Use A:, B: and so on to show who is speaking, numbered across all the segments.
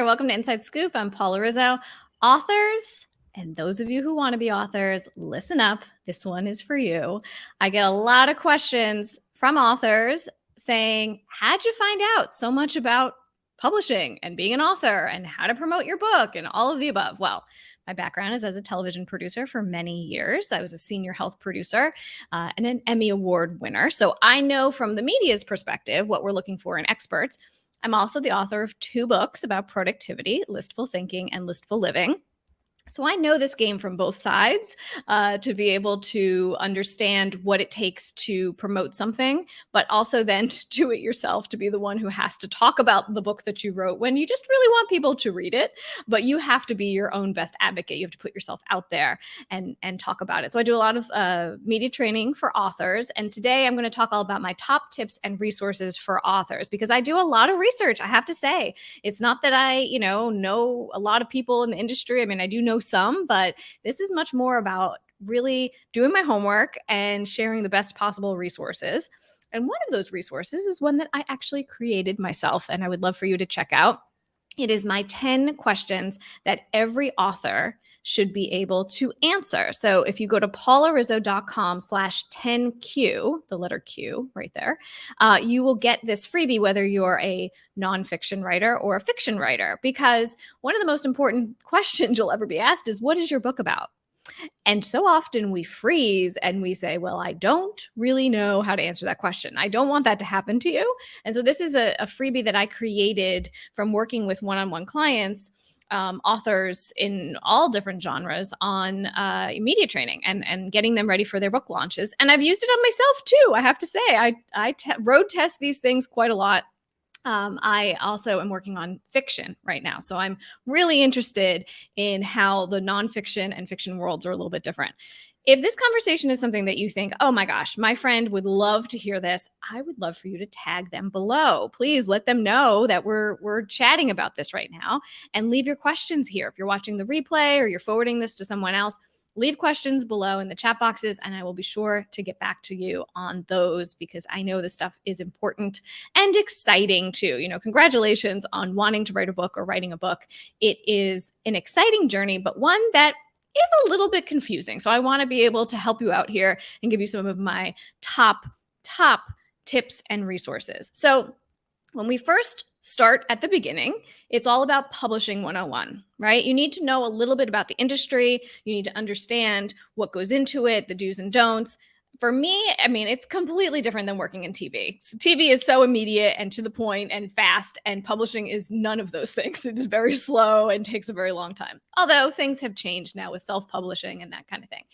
A: there. Welcome to Inside Scoop. I'm Paula Rizzo. Authors, and those of you who want to be authors, listen up. This one is for you. I get a lot of questions from authors saying, how'd you find out so much about publishing and being an author and how to promote your book and all of the above? Well, my background is as a television producer for many years. I was a senior health producer and an Emmy Award winner. So I know from the media's perspective what we're looking for in experts. I'm also the author of 2 books about productivity, Listful Thinking and Listful Living. So I know this game from both sides to be able to understand what it takes to promote something, but also then to do it yourself, to be the one who has to talk about the book that you wrote when you just really want people to read it, but you have to be your own best advocate. You have to put yourself out there and talk about it. So I do a lot of media training for authors. And today I'm going to talk all about my top tips and resources for authors, because I do a lot of research, I have to say. It's not that I, know a lot of people in the industry. I mean, I do know some, but this is much more about really doing my homework and sharing the best possible resources. And one of those resources is one that I actually created myself, and I would love for you to check out. It is my 10 questions that every author should be able to answer. So if you go to paularizzo.com/10Q, the letter Q right there, you will get this freebie, whether you're a nonfiction writer or a fiction writer, because one of the most important questions you'll ever be asked is, what is your book about? And so often we freeze and we say, well, I don't really know how to answer that question. I don't want that to happen to you. And so this is a freebie that I created from working with one-on-one clients, authors in all different genres, on media training and getting them ready for their book launches. And I've used it on myself too. I have to say, I road test these things quite a lot. I also am working on fiction right now. So I'm really interested in how the nonfiction and fiction worlds are a little bit different. If this conversation is something that you think, oh my gosh, my friend would love to hear this, I would love for you to tag them below. Please let them know that we're chatting about this right now, and leave your questions here. If you're watching the replay or you're forwarding this to someone else, leave questions below in the chat boxes, and I will be sure to get back to you on those, because I know this stuff is important and exciting too. Congratulations on wanting to write a book or writing a book. It is an exciting journey, but one that is a little bit confusing. So I want to be able to help you out here and give you some of my top tips and resources. So when we first start at the beginning, it's all about publishing 101, right? You need to know a little bit about the industry. You need to understand what goes into it, the do's and don'ts. For me, I mean, it's completely different than working in TV. So TV is so immediate and to the point and fast, and publishing is none of those things. It is very slow and takes a very long time. Although things have changed now with self-publishing and that kind of thing.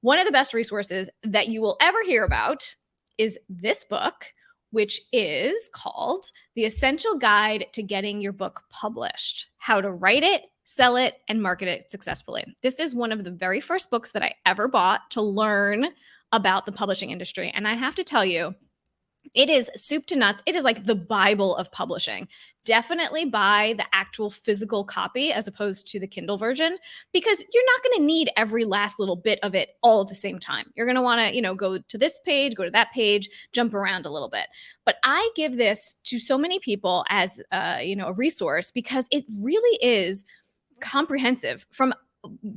A: One of the best resources that you will ever hear about is this book, which is called The Essential Guide to Getting Your Book Published: How to Write It, Sell It, and Market It Successfully. This is one of the very first books that I ever bought to learn about the publishing industry. And I have to tell you, it is soup to nuts. It is like the Bible of publishing. Definitely buy the actual physical copy as opposed to the Kindle version, because you're not going to need every last little bit of it all at the same time. You're going to want to, go to this page, go to that page, jump around a little bit. But I give this to so many people as, a resource, because it really is comprehensive. From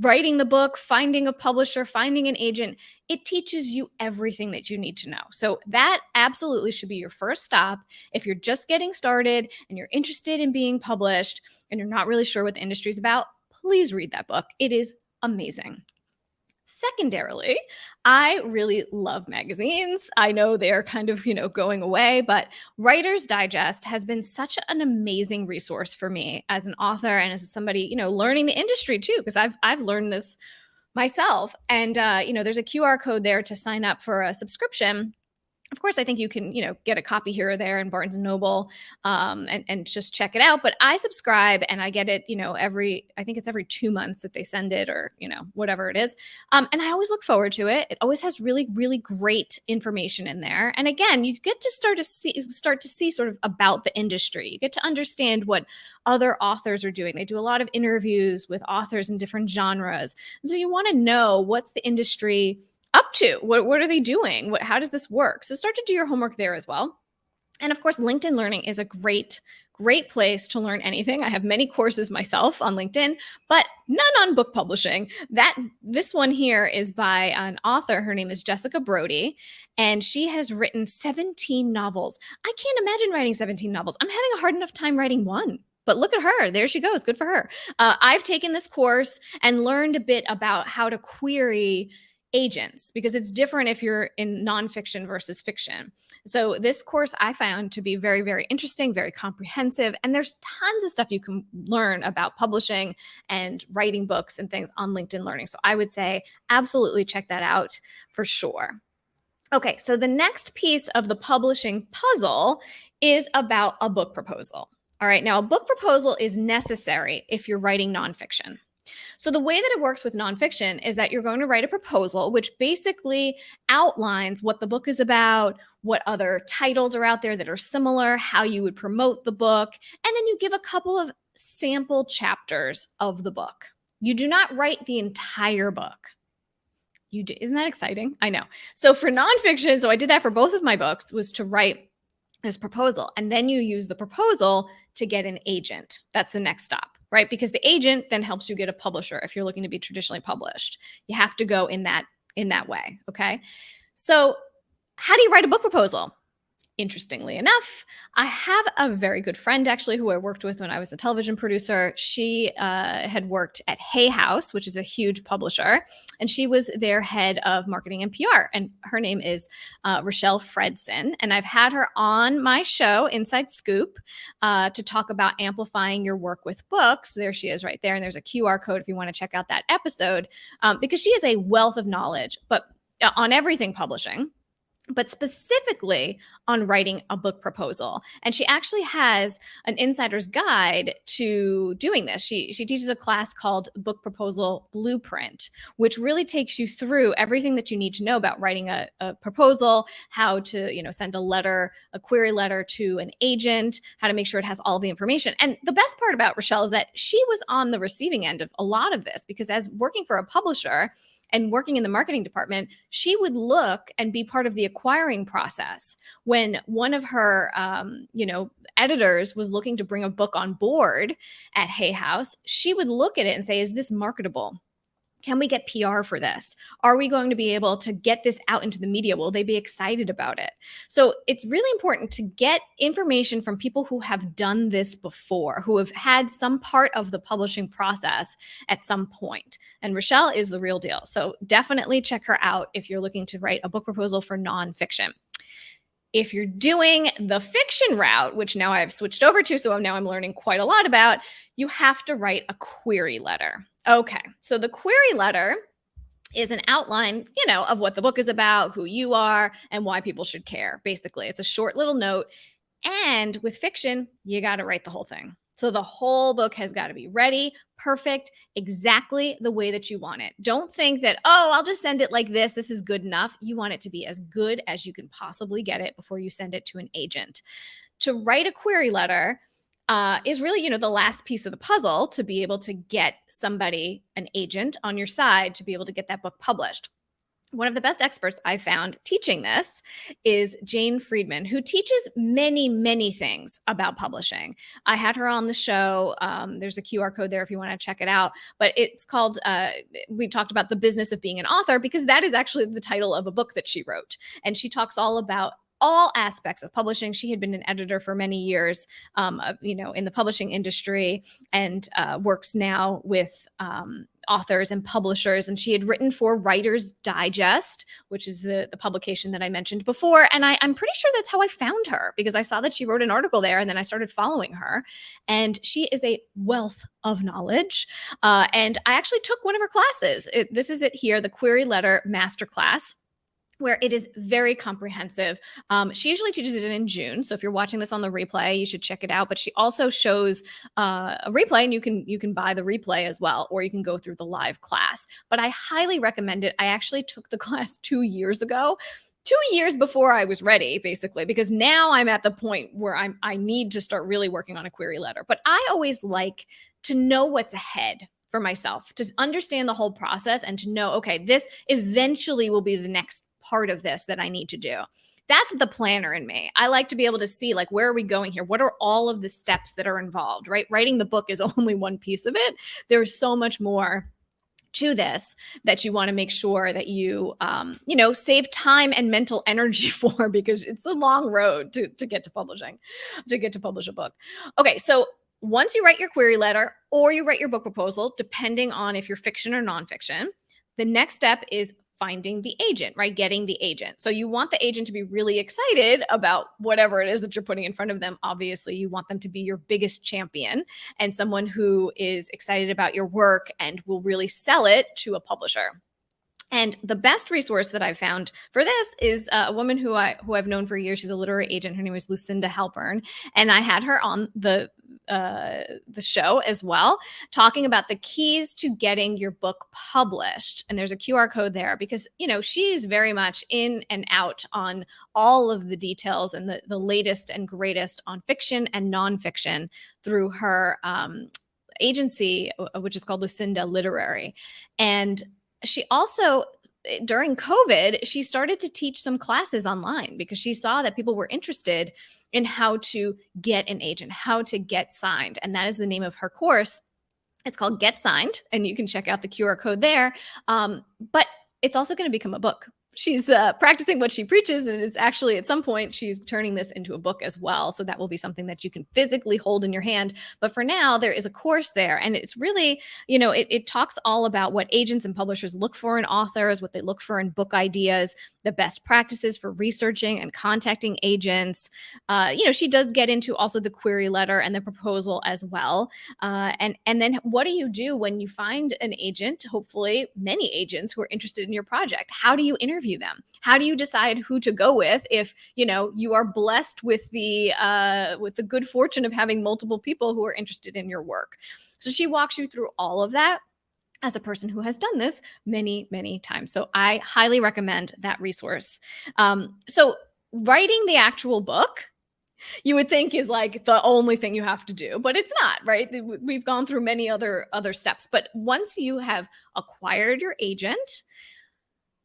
A: writing the book, finding a publisher, finding an agent, it teaches you everything that you need to know. So that absolutely should be your first stop. If you're just getting started and you're interested in being published and you're not really sure what the industry is about, please read that book. It is amazing. Secondarily, I really love magazines. I know they're kind of, going away, but Writer's Digest has been such an amazing resource for me as an author and as somebody, learning the industry too, because I've learned this myself. And there's a QR code there to sign up for a subscription. Of course, I think you can, get a copy here or there in Barnes and Noble, and just check it out. But I subscribe and I get it, I think it's every 2 months that they send it, or, whatever it is. And I always look forward to it. It always has really, really great information in there. And again, you get to start to see sort of about the industry. You get to understand what other authors are doing. They do a lot of interviews with authors in different genres. And so you want to know, what's the industry up to? What are they doing? How does this work? So start to do your homework there as well. And of course, LinkedIn Learning is a great Great place to learn anything. I have many courses myself on LinkedIn, but none on book publishing. This one here is by an author. Her name is Jessica Brody, and she has written 17 novels. I can't imagine writing 17 novels. I'm having a hard enough time writing one. But look at her. There she goes. Good for her. I've taken this course and learned a bit about how to query agents, because it's different if you're in nonfiction versus fiction. So this course I found to be very, very interesting, very comprehensive, and there's tons of stuff you can learn about publishing and writing books and things on LinkedIn Learning. So I would say absolutely check that out for sure. Okay, so the next piece of the publishing puzzle is about a book proposal. All right, now a book proposal is necessary if you're writing nonfiction. So the way that it works with nonfiction is that you're going to write a proposal, which basically outlines what the book is about, what other titles are out there that are similar, how you would promote the book, and then you give a couple of sample chapters of the book. You do not write the entire book. Isn't that exciting? I know. So for nonfiction, so I did that for both of my books, was to write this proposal. And then you use the proposal to get an agent. That's the next stop, right? Because the agent then helps you get a publisher if you're looking to be traditionally published. You have to go in that way, okay? So how do you write a book proposal? Interestingly enough, I have a very good friend actually who I worked with when I was a television producer. She had worked at Hay House, which is a huge publisher, and she was their head of marketing and PR. And her name is Rochelle Fredson. And I've had her on my show, Inside Scoop, to talk about amplifying your work with books. There she is right there. And there's a QR code if you want to check out that episode, because she is a wealth of knowledge, but on everything publishing, but specifically on writing a book proposal. And she actually has an insider's guide to doing this. She teaches a class called Book Proposal Blueprint, which really takes you through everything that you need to know about writing a proposal, how to, send a query letter to an agent, how to make sure it has all the information. And the best part about Rochelle is that she was on the receiving end of a lot of this, because as working for a publisher and working in the marketing department, she would look and be part of the acquiring process. When one of her, editors was looking to bring a book on board at Hay House, she would look at it and say, is this marketable? Can we get PR for this? Are we going to be able to get this out into the media? Will they be excited about it? So it's really important to get information from people who have done this before, who have had some part of the publishing process at some point. And Rochelle is the real deal. So definitely check her out if you're looking to write a book proposal for nonfiction. If you're doing the fiction route, which now I've switched over to, so now I'm learning quite a lot about, you have to write a query letter. Okay, so the query letter is an outline, of what the book is about, who you are, and why people should care. Basically, it's a short little note. And with fiction, you got to write the whole thing. So the whole book has got to be ready, perfect, exactly the way that you want it. Don't think that, I'll just send it like this. This is good enough. You want it to be as good as you can possibly get it before you send it to an agent. To write a query letter is really, the last piece of the puzzle to be able to get somebody, an agent on your side, to be able to get that book published. One of the best experts I found teaching this is Jane Friedman, who teaches many, many things about publishing. I had her on the show. There's a QR code there if you want to check it out. But it's called, we talked about the business of being an author, because that is actually the title of a book that she wrote. And she talks all about all aspects of publishing. She had been an editor for many years, in the publishing industry, and works now with authors and publishers. And she had written for Writer's Digest, which is the publication that I mentioned before. And I'm pretty sure that's how I found her, because I saw that she wrote an article there, and then I started following her. And she is a wealth of knowledge. And I actually took one of her classes. This is it here, the Query Letter Masterclass, where it is very comprehensive. She usually teaches it in June. So if you're watching this on the replay, you should check it out. But she also shows a replay, and you can buy the replay as well, or you can go through the live class. But I highly recommend it. I actually took the class 2 years ago. 2 years before I was ready, basically, because now I'm at the point where I need to start really working on a query letter. But I always like to know what's ahead for myself, to understand the whole process and to know, okay, this eventually will be the next part of this that I need to do. That's the planner in me. I like to be able to see, like, where are we going here? What are all of the steps that are involved, right? Writing the book is only one piece of it. There's so much more to this that you want to make sure that you save time and mental energy for, because it's a long road to get to publish a book. Okay, so once you write your query letter or you write your book proposal, depending on if you're fiction or nonfiction, the next step is finding the agent, right? Getting the agent. So you want the agent to be really excited about whatever it is that you're putting in front of them. Obviously, you want them to be your biggest champion and someone who is excited about your work and will really sell it to a publisher. And the best resource that I've found for this is a woman who I've known for years. She's a literary agent. Her name is Lucinda Halpern, and I had her on the show as well, talking about the keys to getting your book published. And there's a QR code there because, she's very much in and out on all of the details and the latest and greatest on fiction and nonfiction through her agency, which is called Lucinda Literary. And she also, during COVID, she started to teach some classes online because she saw that people were interested in how to get an agent, how to get signed. And that is the name of her course. It's called Get Signed, and you can check out the QR code there. But it's also going to become a book. She's practicing what she preaches, and it's actually, at some point, she's turning this into a book as well. So that will be something that you can physically hold in your hand. But for now, there is a course there, and it's really, it talks all about what agents and publishers look for in authors, what they look for in book ideas, the best practices for researching and contacting agents. She does get into also the query letter and the proposal as well. And then what do you do when you find an agent, hopefully many agents who are interested in your project? How do you interview them? How do you decide who to go with if, you are blessed with the good fortune of having multiple people who are interested in your work? So she walks you through all of that as a person who has done this many, many times. So I highly recommend that resource. So writing the actual book, you would think, is like the only thing you have to do, but it's not, right? We've gone through many other steps. But once you have acquired your agent,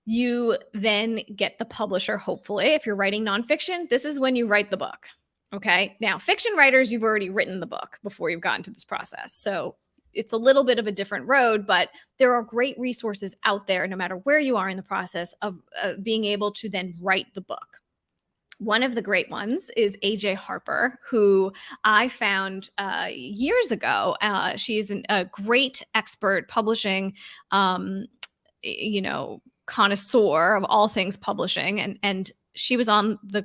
A: you then get the publisher, hopefully. If you're writing nonfiction, this is when you write the book. Okay. Now, fiction writers, you've already written the book before you've gotten to this process. So it's a little bit of a different road, but there are great resources out there, no matter where you are in the process of being able to then write the book. One of the great ones is AJ Harper, who I found years ago. She's a great expert publishing, connoisseur of all things publishing, and she was on the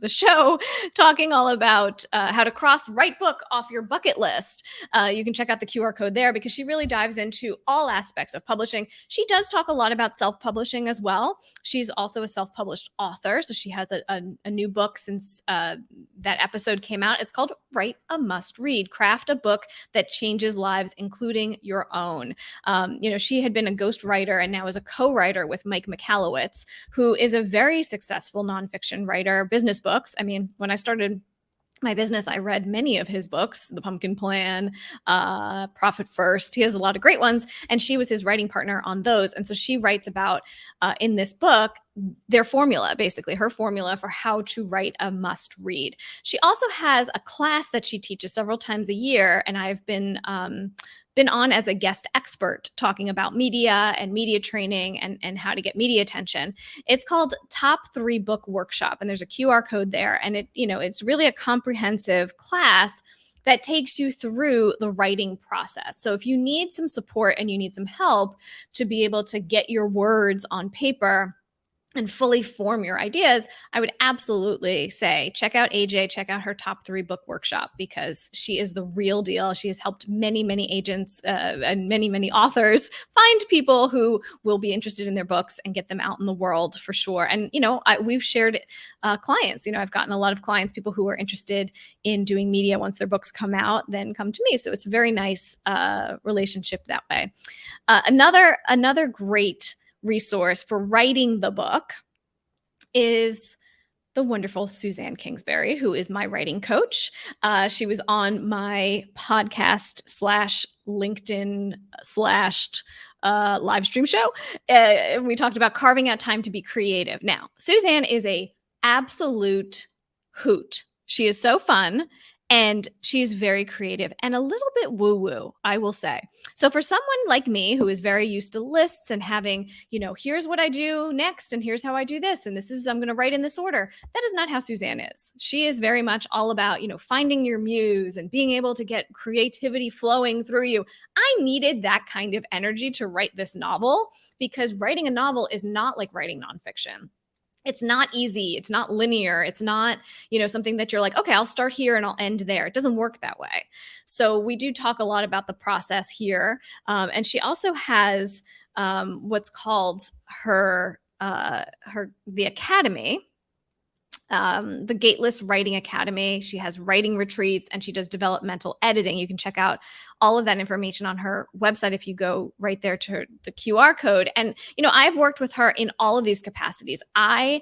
A: show talking all about how to write book off your bucket list. You can check out the QR code there because she really dives into all aspects of publishing. She does talk a lot about self-publishing as well. She's also a self-published author. So she has a new book since that episode came out. It's called Write a Must Read, Craft a Book That Changes Lives, Including Your Own. She had been a ghostwriter and now is a co-writer with Mike Michalowicz, who is a very successful nonfiction writer, business books. I mean, when I started my business, I read many of his books, The Pumpkin Plan, Profit First. He has a lot of great ones, and she was his writing partner on those. And so she writes about, in this book, their formula, basically her formula for how to write a must read. She also has a class that she teaches several times a year, and I've been on as a guest expert talking about media and media training and how to get media attention. It's called Top 3 Book Workshop, and there's a QR code there. And it's really a comprehensive class that takes you through the writing process. So if you need some support and you need some help to be able to get your words on paper and fully form your ideas, I would absolutely say check out AJ, check out her Top 3 Book Workshop, because she is the real deal. She has helped many, many agents and many, many authors find people who will be interested in their books and get them out in the world for sure. And, we've shared clients. I've gotten a lot of clients, people who are interested in doing media once their books come out, then come to me. So it's a very nice relationship that way. Another great resource for writing the book is the wonderful Suzanne Kingsbury, who is my writing coach. She was on my podcast /LinkedIn live stream show. We talked about carving out time to be creative. Now, Suzanne is a absolute hoot. She is so fun and she's very creative and a little bit woo-woo, I will say. So for someone like me who is very used to lists and having, here's what I do next and here's how I do this and I'm going to write in this order. That is not how Suzanne is. She is very much all about, finding your muse and being able to get creativity flowing through you. I needed that kind of energy to write this novel because writing a novel is not like writing nonfiction. It's not easy. It's not linear. It's not, something that you're like, okay, I'll start here and I'll end there. It doesn't work that way. So we do talk a lot about the process here. And she also has what's called the Academy, the Gateless Writing Academy. She has writing retreats and she does developmental editing. You can check out all of that information on her website if you go right there to the QR code. And, I've worked with her in all of these capacities. I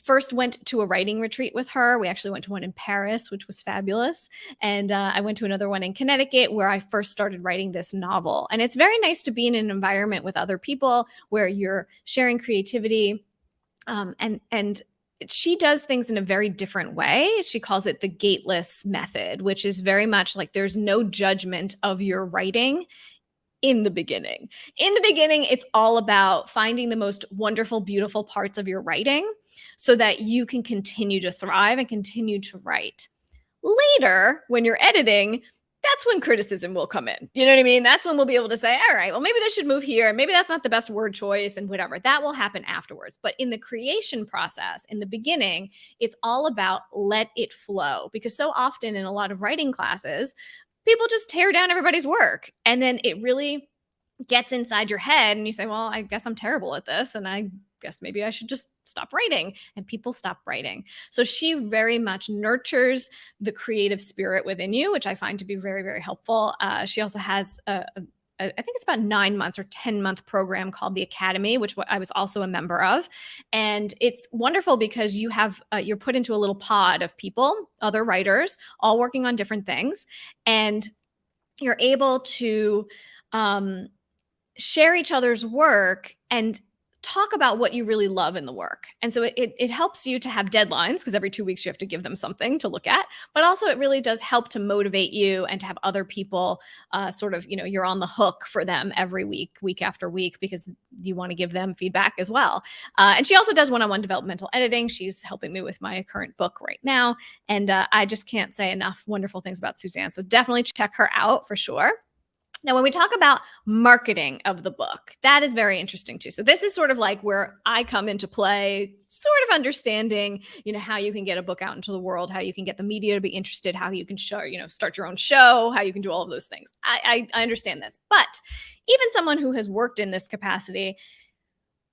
A: first went to a writing retreat with her. We actually went to one in Paris, which was fabulous. And I went to another one in Connecticut where I first started writing this novel. And it's very nice to be in an environment with other people where you're sharing creativity and she does things in a very different way. She calls it the gateless method, which is very much like there's no judgment of your writing in the beginning. In the beginning, it's all about finding the most wonderful, beautiful parts of your writing so that you can continue to thrive and continue to write. Later, when you're editing, that's when criticism will come in. You know what I mean? That's when we'll be able to say, all right, well, maybe this should move here. Maybe that's not the best word choice and whatever. That will happen afterwards. But in the creation process, in the beginning, it's all about let it flow. Because so often in a lot of writing classes, people just tear down everybody's work. And then it really gets inside your head and you say, well, I guess I'm terrible at this. And I guess maybe I should just stop writing, and people stop writing. So she very much nurtures the creative spirit within you, which I find to be very, very helpful. She also has I think it's about 9 months or 10-month program called the Academy, which I was also a member of. And it's wonderful because you have, you're put into a little pod of people, other writers, all working on different things. And you're able to share each other's work and talk about what you really love in the work. And so it helps you to have deadlines because every 2 weeks you have to give them something to look at, but also it really does help to motivate you and to have other people you're on the hook for them every week after week, because you want to give them feedback as well. And she also does one-on-one developmental editing. She's helping me with my current book right now. And I just can't say enough wonderful things about Suzanne. So definitely check her out for sure. Now, when we talk about marketing of the book, that is very interesting too. So this is sort of like where I come into play, sort of understanding, how you can get a book out into the world, how you can get the media to be interested, how you can show, start your own show, how you can do all of those things. I understand this, but even someone who has worked in this capacity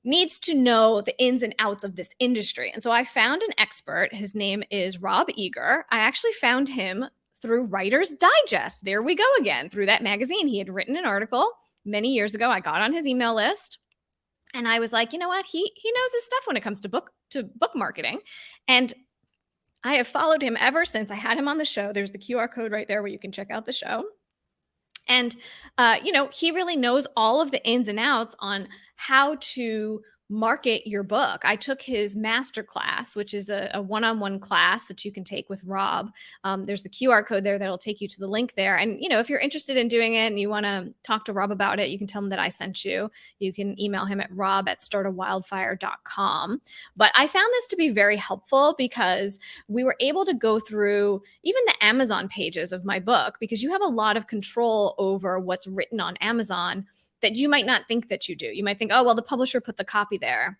A: needs to know the ins and outs of this industry. And so I found an expert. His name is Rob Eager. I actually found him through Writer's Digest. There we go again, through that magazine. He had written an article many years ago. I got on his email list and I was like, you know what? He knows his stuff when it comes to book marketing. And I have followed him ever since. I had him on the show. There's the QR code right there where you can check out the show. And, he really knows all of the ins and outs on how to market your book. I took his master class, which is a one-on-one class that you can take with Rob. There's the QR code there that'll take you to the link there. And, if you're interested in doing it and you want to talk to Rob about it, you can tell him that I sent you. You can email him at rob@startawildfire.com. But I found this to be very helpful because we were able to go through even the Amazon pages of my book, because you have a lot of control over what's written on Amazon that you might not think that you do. You might think, oh, well, the publisher put the copy there,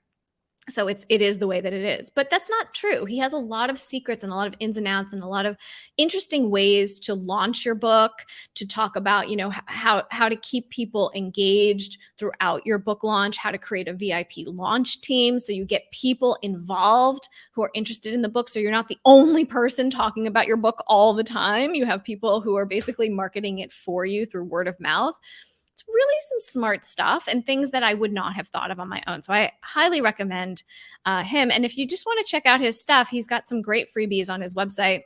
A: so it is the way that it is. But that's not true. He has a lot of secrets and a lot of ins and outs and a lot of interesting ways to launch your book, to talk about, how to keep people engaged throughout your book launch, how to create a VIP launch team so you get people involved who are interested in the book. So you're not the only person talking about your book all the time. You have people who are basically marketing it for you through word of mouth. It's really some smart stuff and things that I would not have thought of on my own. So I highly recommend him. And if you just want to check out his stuff, he's got some great freebies on his website.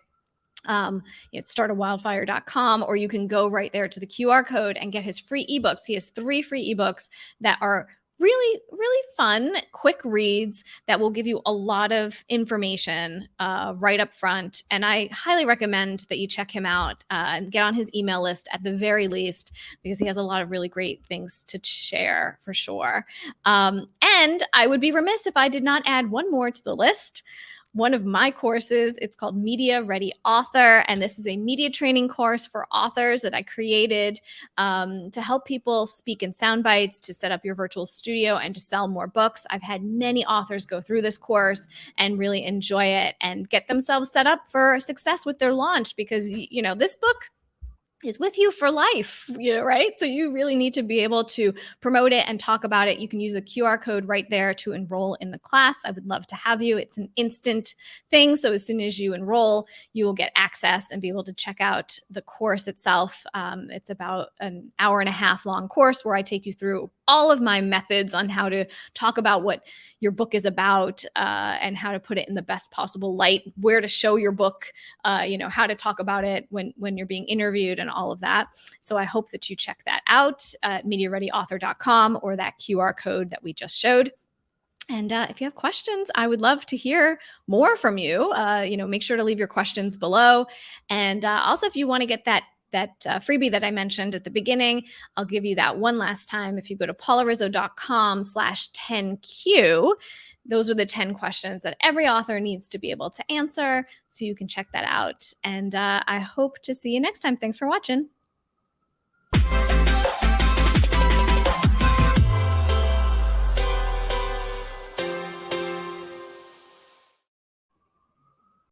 A: It's startawildfire.com, or you can go right there to the QR code and get his free ebooks. He has 3 free ebooks that are really, really fun, quick reads that will give you a lot of information right up front. And I highly recommend that you check him out and get on his email list at the very least, because he has a lot of really great things to share for sure. And I would be remiss if I did not add one more to the list. One of my courses, it's called Media Ready Author, and this is a media training course for authors that I created to help people speak in sound bites, to set up your virtual studio, and to sell more books. I've had many authors go through this course and really enjoy it and get themselves set up for success with their launch, because this book is with you for life, right? So you really need to be able to promote it and talk about it. You can use a QR code right there to enroll in the class. I would love to have you. It's an instant thing. So as soon as you enroll, you will get access and be able to check out the course itself. It's about an hour and a half long course where I take you through all of my methods on how to talk about what your book is about and how to put it in the best possible light, where to show your book, how to talk about it when you're being interviewed and all of that. So I hope that you check that out at MediaReadyAuthor.com or that QR code that we just showed. And if you have questions, I would love to hear more from you. Make sure to leave your questions below. And also, if you want to get that freebie that I mentioned at the beginning, I'll give you that one last time. If you go to paularizzo.com/10Q, those are the 10 questions that every author needs to be able to answer. So you can check that out. And I hope to see you next time. Thanks for watching.